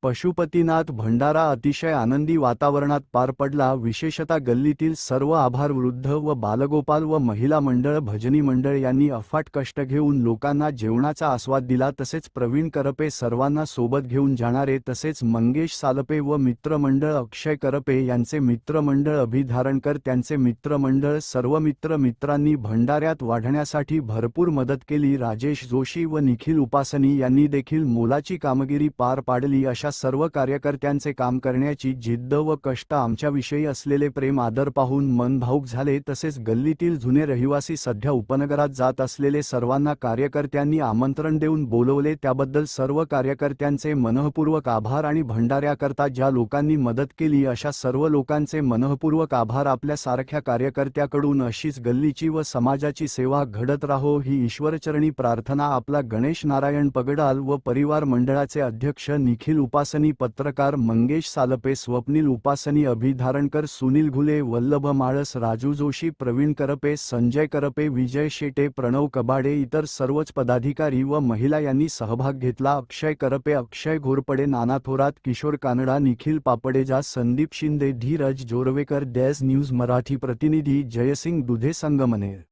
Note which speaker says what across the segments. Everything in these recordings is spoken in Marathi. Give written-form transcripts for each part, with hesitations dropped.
Speaker 1: पशुपतीनाथ भंडारा अतिशय आनंदी वातावरणात पार पडला। विशेषतः गल्लीतील सर्व आभार वृद्ध व बालगोपाल व महिला मंडळ भजनी मंडळ यांनी अफाट कष्ट घेऊन लोकांना जेवणाचा आस्वाद दिला। तसेच प्रवीण करपे सर्वांना सोबत घेऊन जाणारे, तसेच मंगेश सालपे व मित्रमंडळ अक्षय करपे यांचे मित्रमंडळ अभिधारणकर त्यांचे मित्रमंडळ सर्व मित्रांनी भंडाऱ्यात वाढण्यासाठी भरपूर मदत केली। राजेश जोशी व निखिल उपासनी यांनी देखील मोलाची कामगिरी पार पाडली। अशा सर्व कार्यकर्त्यांचे काम करण्याची जिद्द व कष्ट, आमच्याविषयी असलेले प्रेम आदर पाहून मन भावुक झाले। तसेच गल्लीतील जुने रहिवासी सध्या उपनगरात जात असलेले सर्वांना कार्यकर्त्यांनी आमंत्रण देऊन बोलवले, त्याबद्दल सर्व कार्यकर्त्यांचे मनःपूर्वक आभार। आणि भंडाऱ्याकरता ज्या लोकांनी मदत केली अशा सर्व लोकांचे मनःपूर्वक आभार। आपल्या सारख्या कार्यकर्त्याकडून अशीच गल्लीची व समाजाची सेवा घडत राहो ही ईश्वरचरणी प्रार्थना। आपला गणेश नारायण पगडाल व परिवार मंडळाचे अध्यक्ष निखिल उपासनी, पत्रकार मंगेश सालपे, स्वप्नील उपासनी, अभिधारणकर, सुनील घुले, वल्लभ माळस, राजू जोशी, प्रवीण करपे, संजय करपे, विजय शेटे, प्रणव कबाडे, इतर सर्वच पदाधिकारी व महिला यांनी सहभाग घेतला। अक्षय करपे, अक्षय घोरपडे, नाना थोरात, किशोर कानडा, निखिल पापडेजा, संदीप शिंदे, धीरज जोरवेकर, डॅश न्यूज मराठी प्रतिनिधी जयसिंग दुधे, संगमनेर।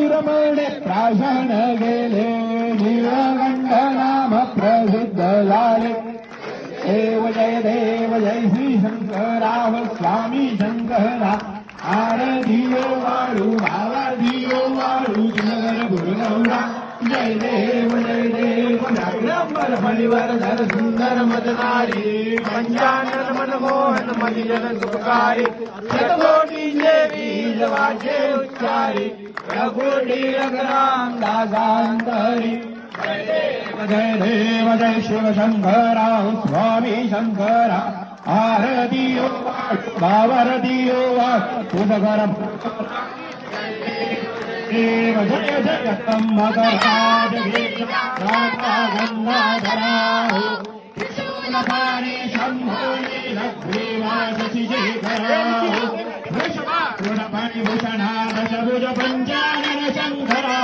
Speaker 2: रमणे प्राशन गेले, नीलकंठ नाम प्रसिद्ध झाले। देव जय श्री शंकराव स्वामी शंकरा, आरतीयो वाळू भावा दियो वाळू नगर गुरुगौरा। जय देव नागंबर फणीवर धर सुंदर मतनारी, पंचानन मनमोहन मदिजन सुखकारी। शतकोटी देवी जवाचे उच्चारी, रघुडी रघुराम दासांतरी। जय देव जय शिव शंकराव स्वामी शंकरा, आरतीयो भावारतीयो तुझकर। देव जय जय मगराज राधा गंगाधरा, त्रिशूलधारी शंभोनी लक्ष्मीवासी शेखरा। वृषभाभूषणा दशभुज पंचानन शंकरा,